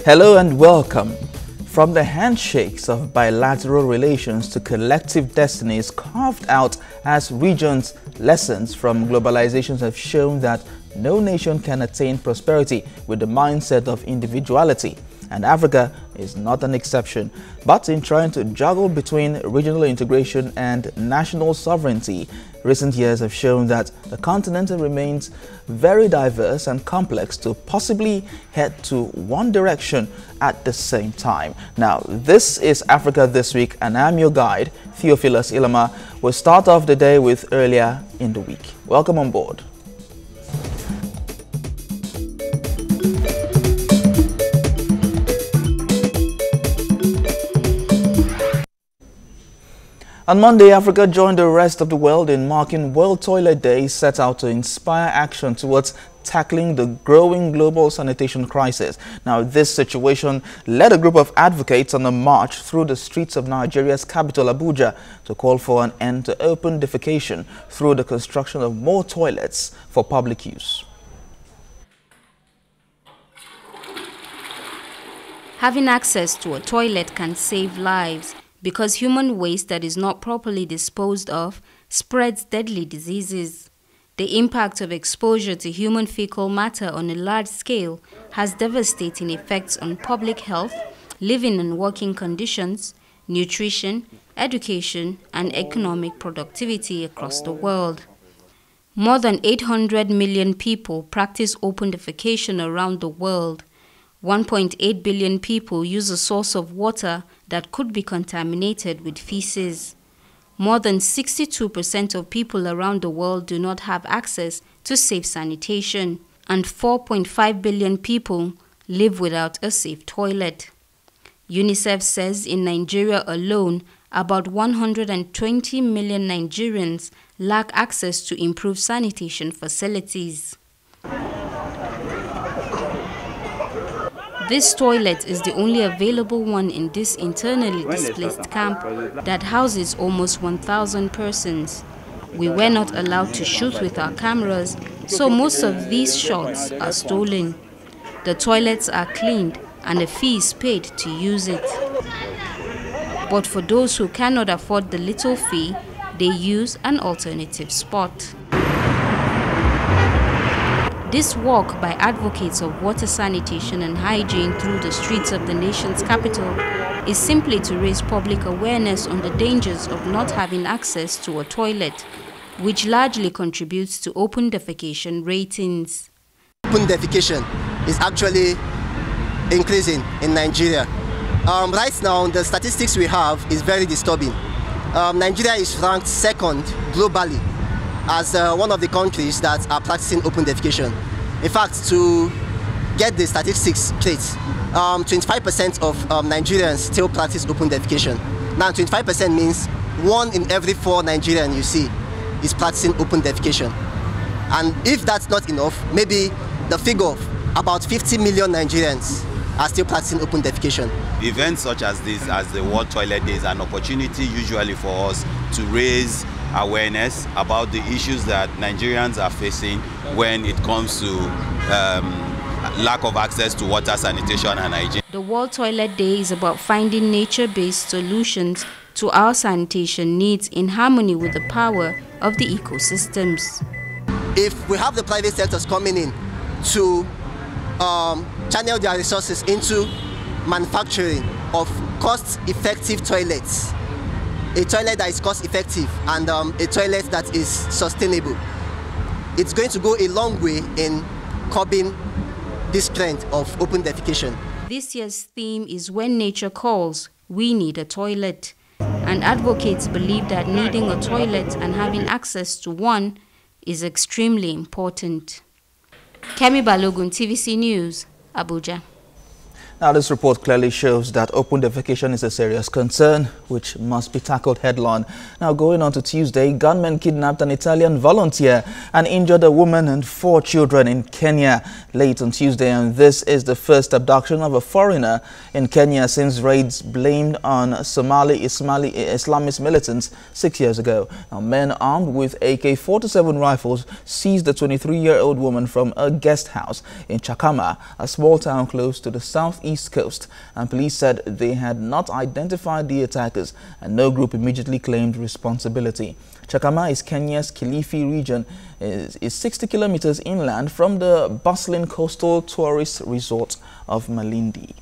Hello and welcome. From the handshakes of bilateral relations to collective destinies carved out as regions, lessons from globalization have shown that no nation can attain prosperity with the mindset of individuality. And Africa is not an exception. But in trying to juggle between regional integration and national sovereignty, recent years have shown that the continent remains very diverse and complex to possibly head to one direction at the same time. Now, this is Africa This Week, and I'm your guide, Theophilus Ilama. We'll start off the day with earlier in the week. Welcome on board. On Monday, Africa joined the rest of the world in marking World Toilet Day, set out to inspire action towards tackling the growing global sanitation crisis. Now, this situation led a group of advocates on a march through the streets of Nigeria's capital, Abuja, to call for an end to open defecation through the construction of more toilets for public use. Having access to a toilet can save lives, because human waste that is not properly disposed of spreads deadly diseases. The impact of exposure to human fecal matter on a large scale has devastating effects on public health, living and working conditions, nutrition, education, and economic productivity across the world. More than 800 million people practice open defecation around the world. 1.8 billion people use a source of water that could be contaminated with feces. More than 62% of people around the world do not have access to safe sanitation, and 4.5 billion people live without a safe toilet. UNICEF says in Nigeria alone, about 120 million Nigerians lack access to improved sanitation facilities. This toilet is the only available one in this internally displaced camp that houses almost 1,000 persons. We were not allowed to shoot with our cameras, so most of these shots are stolen. The toilets are cleaned and a fee is paid to use it. But for those who cannot afford the little fee, they use an alternative spot. This walk by advocates of water sanitation and hygiene through the streets of the nation's capital is simply to raise public awareness on the dangers of not having access to a toilet, which largely contributes to open defecation ratings. Open defecation is actually increasing in Nigeria. Right now, the statistics we have is very disturbing. Nigeria is ranked second globally as one of the countries that are practicing open defecation. In fact, to get the statistics straight, 25% of Nigerians still practice open defecation. Now, 25% means 1 in every 4 Nigerians you see is practicing open defecation. And if that's not enough, maybe the figure of about 50 million Nigerians are still practicing open defecation. Events such as this, as the World Toilet Day, is an opportunity usually for us to raise awareness about the issues that Nigerians are facing when it comes to lack of access to water, sanitation and hygiene. The World Toilet Day is about finding nature-based solutions to our sanitation needs in harmony with the power of the ecosystems. If we have the private sectors coming in to channel their resources into manufacturing of cost-effective toilets, a toilet that is cost-effective and a toilet that is sustainable, it's going to go a long way in curbing this trend of open defecation. This year's theme is When Nature Calls, We Need a Toilet. And advocates believe that needing a toilet and having access to one is extremely important. Kemi Balogun, TVC News, Abuja. Now, this report clearly shows that open defecation is a serious concern which must be tackled head-on. Now, going on to Tuesday, gunmen kidnapped an Italian volunteer and injured a woman and 4 children in Kenya late on Tuesday. And this is the first abduction of a foreigner in Kenya since raids blamed on Somali Islamist militants 6 years ago. Now, men armed with AK-47 rifles seized the 23-year-old woman from a guest house in Chakama, a small town close to the southeast East Coast, and police said they had not identified the attackers and no group immediately claimed responsibility. Chakama is Kenya's Kilifi region, is 60 kilometers inland from the bustling coastal tourist resort of Malindi.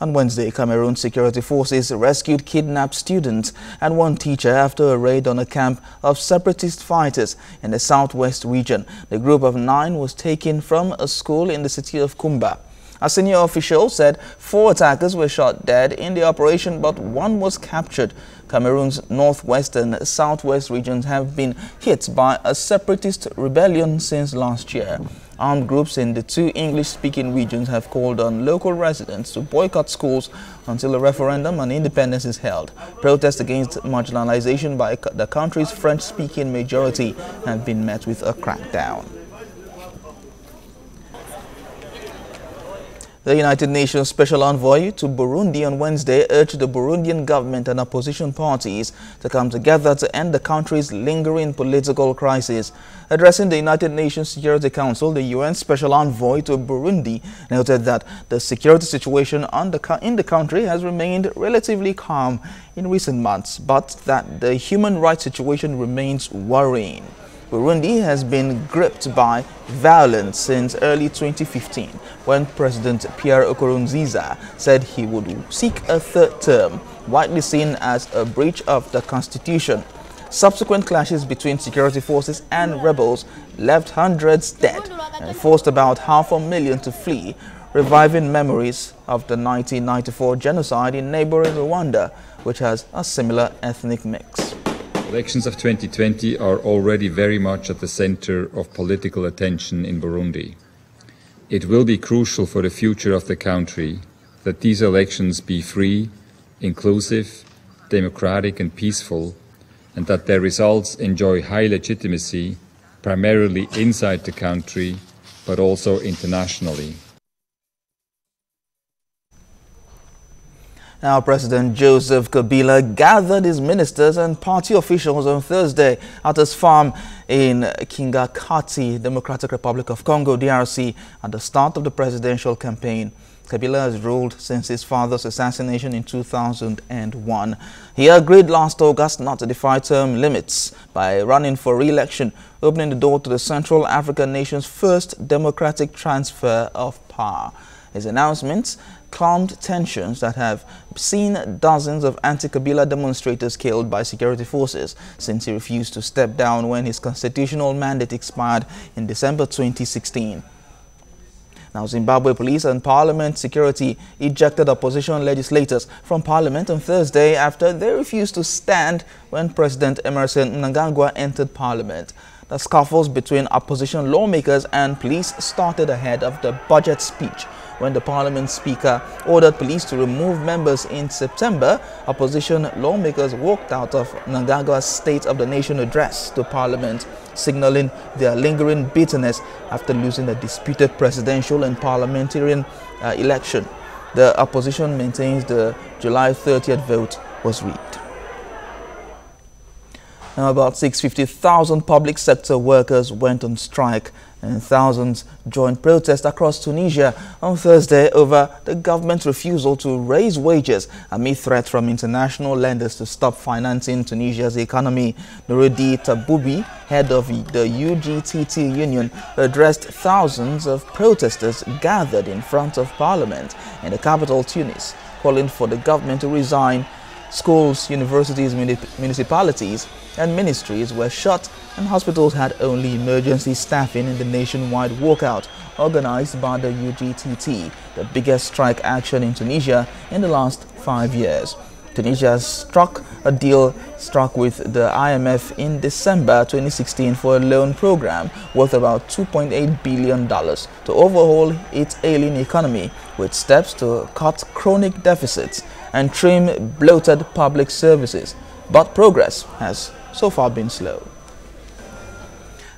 On Wednesday, Cameroon security forces rescued kidnapped students and one teacher after a raid on a camp of separatist fighters in the southwest region. The group of 9 was taken from a school in the city of Kumba. A senior official said 4 attackers were shot dead in the operation, but 1 was captured. Cameroon's northwest and southwest regions have been hit by a separatist rebellion since last year. Armed groups in the 2 English-speaking regions have called on local residents to boycott schools until a referendum on independence is held. Protests against marginalization by the country's French-speaking majority have been met with a crackdown. The United Nations Special Envoy to Burundi on Wednesday urged the Burundian government and opposition parties to come together to end the country's lingering political crisis. Addressing the United Nations Security Council, the UN Special Envoy to Burundi noted that the security situation in the country has remained relatively calm in recent months, but that the human rights situation remains worrying. Burundi has been gripped by violence since early 2015, when President Pierre Nkurunziza said he would seek a 3rd term, widely seen as a breach of the constitution. Subsequent clashes between security forces and rebels left hundreds dead and forced about 500,000 to flee, reviving memories of the 1994 genocide in neighboring Rwanda, which has a similar ethnic mix. Elections of 2020 are already very much at the center of political attention in Burundi. It will be crucial for the future of the country that these elections be free, inclusive, democratic and peaceful, and that their results enjoy high legitimacy, primarily inside the country, but also internationally. Now, President Joseph Kabila gathered his ministers and party officials on Thursday at his farm in Kingakati, Democratic Republic of Congo, DRC, at the start of the presidential campaign. Kabila has ruled since his father's assassination in 2001. He agreed last August not to defy term limits by running for re-election, opening the door to the Central African nation's first democratic transfer of power. His announcements calmed tensions that have seen dozens of anti-Kabila demonstrators killed by security forces since he refused to step down when his constitutional mandate expired in December 2016. Now, Zimbabwe police and parliament security ejected opposition legislators from parliament on Thursday after they refused to stand when President Emmerson Mnangagwa entered parliament. The scuffles between opposition lawmakers and police started ahead of the budget speech. When the parliament speaker ordered police to remove members in September, opposition lawmakers walked out of Mnangagwa's State of the Nation address to parliament, signaling their lingering bitterness after losing a disputed presidential and parliamentarian election. The opposition maintains the July 30th vote was rigged. Now, about 650,000 public sector workers went on strike and thousands joined protests across Tunisia on Thursday over the government's refusal to raise wages amid threats from international lenders to stop financing Tunisia's economy. Noureddin Taboubi, head of the UGTT union, addressed thousands of protesters gathered in front of parliament in the capital Tunis, calling for the government to resign. Schools, universities, municipalities and ministries were shut, and hospitals had only emergency staffing in the nationwide walkout organized by the UGTT, the biggest strike action in Tunisia in the last 5 years. Tunisia struck a deal with the IMF in December 2016 for a loan program worth about $2.8 billion to overhaul its ailing economy, with steps to cut chronic deficits and trim bloated public services. But progress has so far been slow.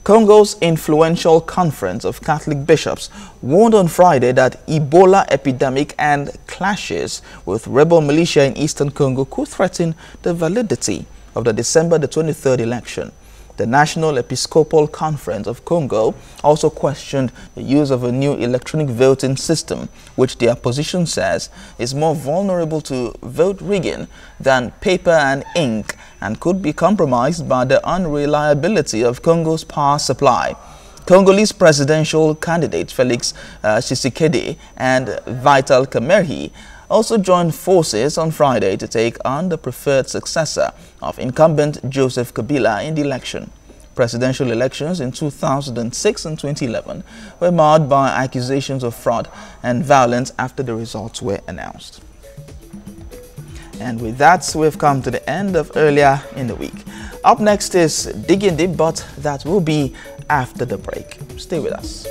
Congo's influential conference of Catholic bishops warned on Friday that Ebola epidemic and clashes with rebel militia in eastern Congo could threaten the validity of the December 23rd election. The National Episcopal Conference of Congo also questioned the use of a new electronic voting system, which the opposition says is more vulnerable to vote rigging than paper and ink and could be compromised by the unreliability of Congo's power supply. Congolese presidential candidate Felix Tshisekedi and Vital Kamerhe also joined forces on Friday to take on the preferred successor of incumbent Joseph Kabila in the election. Presidential elections in 2006 and 2011 were marred by accusations of fraud and violence after the results were announced. And with that, we've come to the end of Earlier in the Week. Up next is Digging Deep, but that will be after the break. Stay with us.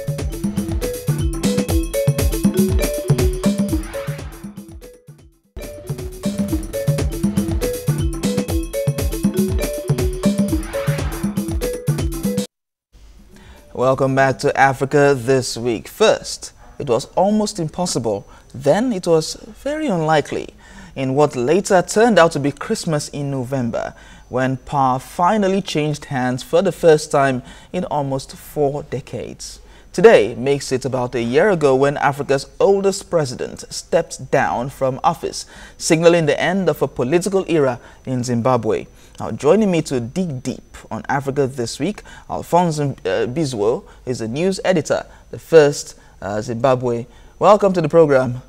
Welcome back to Africa This Week. First, it was almost impossible. Then it was very unlikely. In what later turned out to be Christmas in November, when power finally changed hands for the first time in almost 4 decades. Today makes it about a year ago when Africa's oldest president stepped down from office, signaling the end of a political era in Zimbabwe. Now, joining me to dig deep on Africa This Week, Alphonse Bizwo is the news editor, the first Zimbabwe. Welcome to the program.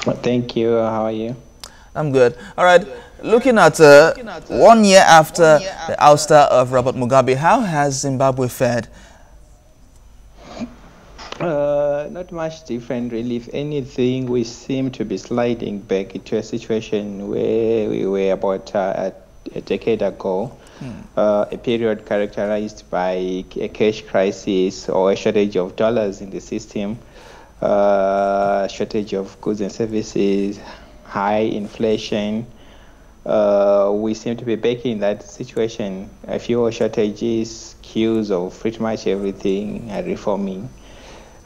Thank you. How are you? I'm good. All right. Looking at 1 year after the ouster of Robert Mugabe, how has Zimbabwe fared? Not much different, really. If anything, we seem to be sliding back into a situation where we were about a decade ago. A period characterized by a cash crisis or a shortage of dollars in the system, shortage of goods and services, high inflation. We seem to be back in that situation. Fuel shortages, queues of pretty much everything are reforming.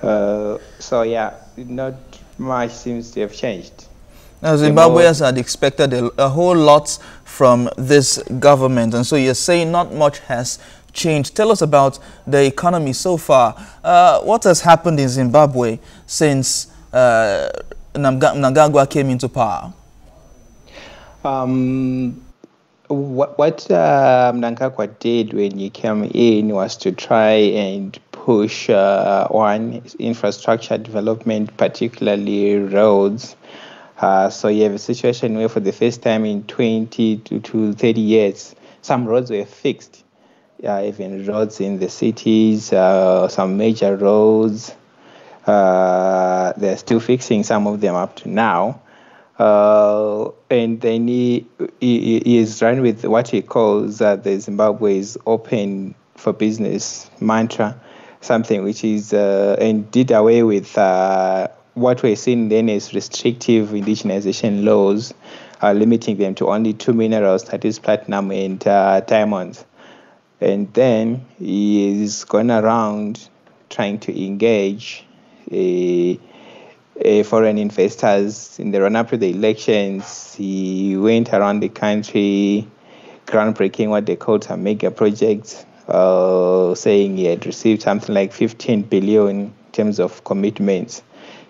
So yeah, not much seems to have changed. Now, Zimbabweans had expected a whole lot from this government, and so you're saying not much has changed. Tell us about the economy so far. What has happened in Zimbabwe since Mnangagwa came into power? What Mnangagwa did when he came in was to try and push on infrastructure development, particularly roads. So you have a situation where for the first time in 20 to 30 years, some roads were fixed. Even roads in the cities, some major roads, they're still fixing some of them up to now. And then he is run with what he calls the Zimbabwe's open for business mantra, something which is, and did away with what we're seeing then as restrictive indigenization laws, limiting them to only 2 minerals, that is platinum and diamonds. And then he is going around trying to engage foreign investors. In the run-up to the elections, he went around the country groundbreaking what they called some mega projects, saying he had received something like 15 billion in terms of commitments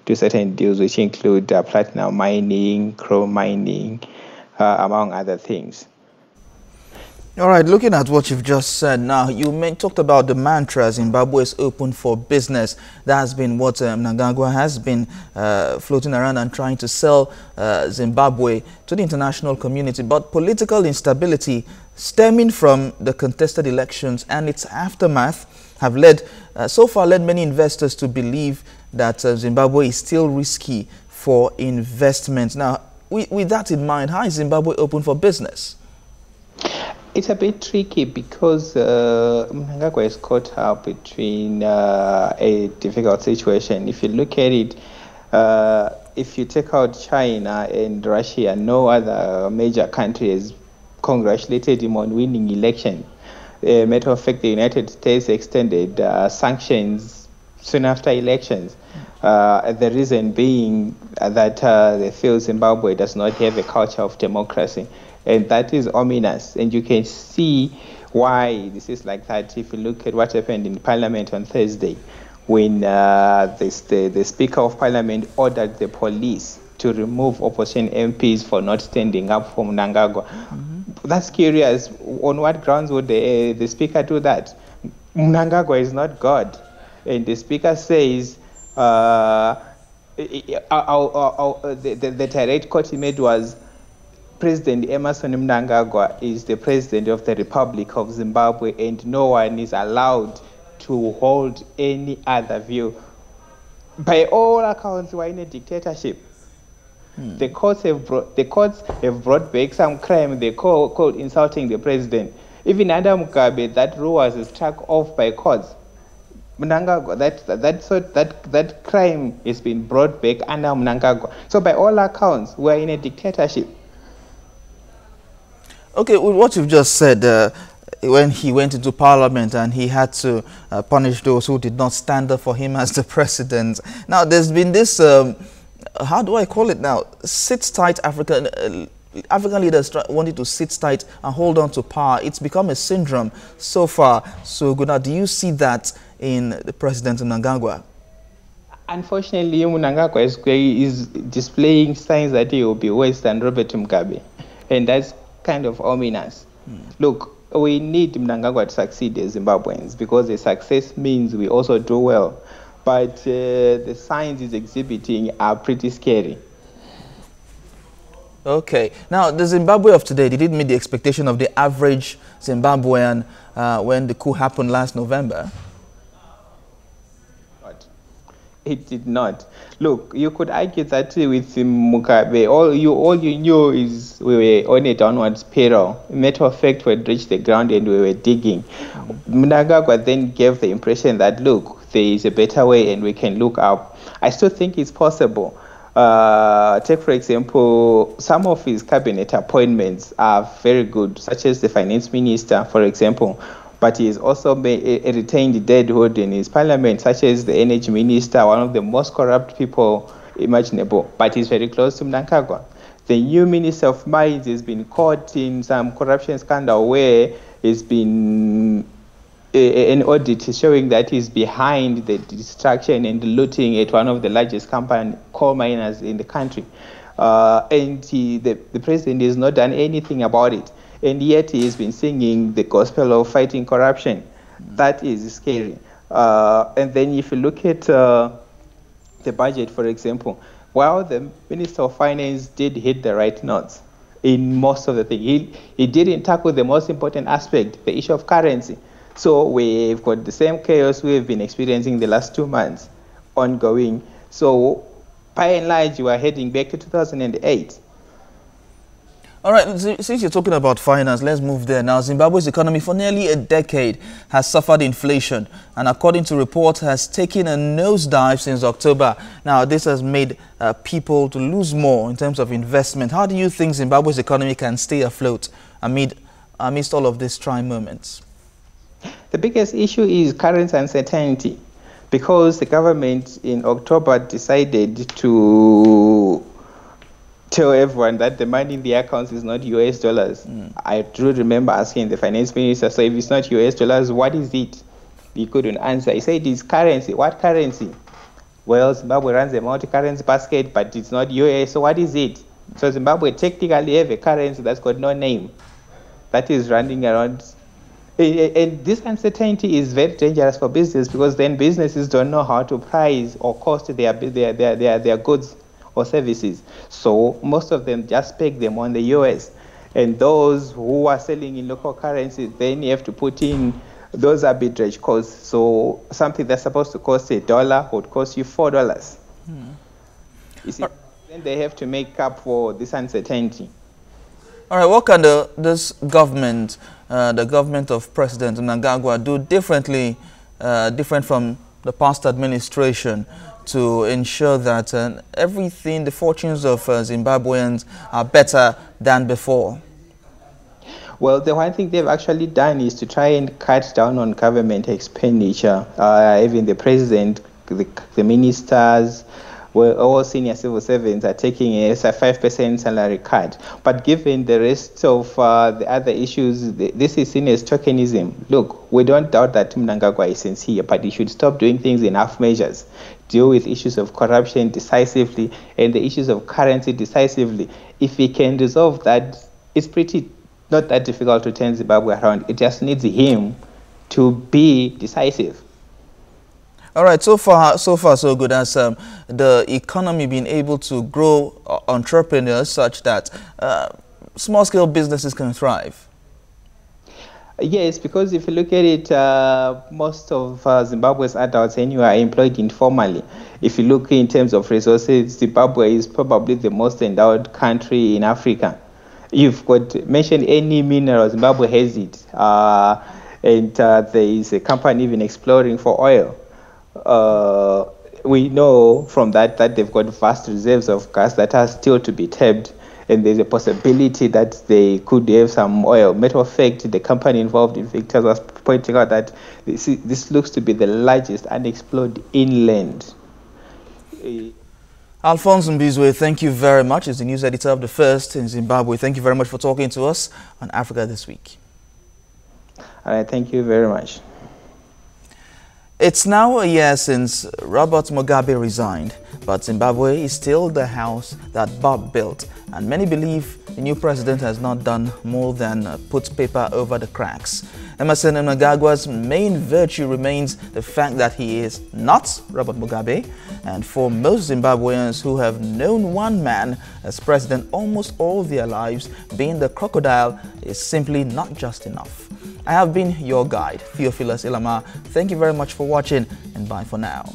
to certain deals, which include platinum mining, chrome mining, among other things. All right, looking at what you've just said now, you talked about the mantra Zimbabwe is open for business. That has been what Mnangagwa has been floating around and trying to sell Zimbabwe to the international community. But political instability stemming from the contested elections and its aftermath have so far led many investors to believe that Zimbabwe is still risky for investment. Now, with that in mind, how is Zimbabwe open for business? It's a bit tricky because Mnangagwa is caught up between a difficult situation. If you look at it, if you take out China and Russia, no other major country has congratulated him on winning election. Matter of fact, the United States extended sanctions soon after elections. The reason being that they feel Zimbabwe does not have a culture of democracy. And that is ominous. And you can see why this is like that. If you look at what happened in Parliament on Thursday, when the Speaker of Parliament ordered the police to remove opposition MPs for not standing up for Mnangagwa. That's curious. On what grounds would the Speaker do that? Mnangagwa is not God. And the Speaker says the direct quote he made was, President Emmerson Mnangagwa is the President of the Republic of Zimbabwe, and no one is allowed to hold any other view. By all accounts, we're in a dictatorship. The courts have brought back some crime they called insulting the president. Even under Mugabe, that rule was struck off by courts. Mnangagwa, that crime has been brought back under Mnangagwa. So by all accounts, we're in a dictatorship. Okay, with what you've just said, when he went into parliament and he had to punish those who did not stand up for him as the president. Now, there's been this, how do I call it now? Sit tight African leaders wanted to sit tight and hold on to power. It's become a syndrome so far. So, Gunnar, do you see that in the President Mnangagwa? Unfortunately, Mnangagwa is displaying signs that he will be worse than Robert Mugabe. And that's kind of ominous. Look, we need Mnangagwa to succeed as Zimbabweans, because the success means we also do well. But the signs he's exhibiting are pretty scary. Okay. Now, the Zimbabwe of today, did it meet the expectation of the average Zimbabwean when the coup happened last November? It did not. Look, you could argue that with Mugabe, all you knew is we were on a downward spiral. Matter of fact, we had reached the ground and we were digging. Mnangagwa then gave the impression that, look, there is a better way and we can look up. I still think it's possible. Take, for example, some of his cabinet appointments are very good, such as the finance minister, for example. But he has also retained deadwood in his parliament, such as the energy minister, one of the most corrupt people imaginable. But he's very close to Mnangagwa. The new minister of mines has been caught in some corruption scandal where he's been an audit showing that he's behind the destruction and looting at one of the largest coal miners in the country. And the president has not done anything about it. And yet he has been singing the gospel of fighting corruption. That is scary. And then if you look at the budget, for example, while the Minister of Finance did hit the right notes in most of the things, he didn't tackle the most important aspect, the issue of currency. So we've got the same chaos we've been experiencing the last 2 months ongoing. So by and large, we are heading back to 2008. All right, since you're talking about finance, let's move there. Now, Zimbabwe's economy for nearly a decade has suffered inflation and, according to reports, has taken a nosedive since October. Now, this has made people to lose more in terms of investment. How do you think Zimbabwe's economy can stay afloat amidst all of these trying moments? The biggest issue is currency uncertainty, because the government in October decided to tell everyone that the money in the accounts is not US dollars. I do remember asking the finance minister, so if it's not US dollars, what is it? He couldn't answer. He said it's currency. What currency? Well, Zimbabwe runs a multi-currency basket, but it's not US, so what is it? So Zimbabwe technically have a currency that's got no name, that is running around. And this uncertainty is very dangerous for business, because then businesses don't know how to price or cost their goods or services. So most of them just peg them on the US. And those who are selling in local currencies, then you have to put in those arbitrage costs. So something that's supposed to cost $1 would cost you $4. You see, then they have to make up for this uncertainty. All right, what can this government, the government of President Mnangagwa, do different from the past administration, to ensure that everything, the fortunes of Zimbabweans are better than before? Well, the one thing they've actually done is to try and cut down on government expenditure. Even the president, the ministers, where all senior civil servants are taking a 5% salary cut. But given the rest of the other issues, this is seen as tokenism. Look, we don't doubt that Mnangagwa is sincere, but he should stop doing things in half measures. Deal with issues of corruption decisively and the issues of currency decisively. If he can resolve that, it's pretty not that difficult to turn Zimbabwe around. It just needs him to be decisive. All right, so far so good. As the economy been able to grow entrepreneurs such that small-scale businesses can thrive? Yes, because if you look at it, most of Zimbabwe's adults anyway are employed informally. If you look in terms of resources, Zimbabwe is probably the most endowed country in Africa. You've got mentioned any mineral, Zimbabwe has it. And there is a company even exploring for oil. We know from that they've got vast reserves of gas that are still to be tapped, and there's a possibility that they could have some oil. Matter of fact, the company involved in Victor was pointing out that this looks to be the largest unexplored inland. Alphonse Mbizwe, thank you very much. As the news editor of The First in Zimbabwe, thank you very much for talking to us on Africa This Week. All right, thank you very much. It's now a year since Robert Mugabe resigned, but Zimbabwe is still the house that Bob built, and many believe the new president has not done more than put paper over the cracks. Emmerson Mnangagwa's main virtue remains the fact that he is not Robert Mugabe, and for most Zimbabweans who have known one man as president almost all their lives, being the crocodile is simply not just enough. I have been your guide, Theophilus Ilama. Thank you very much for watching, and bye for now.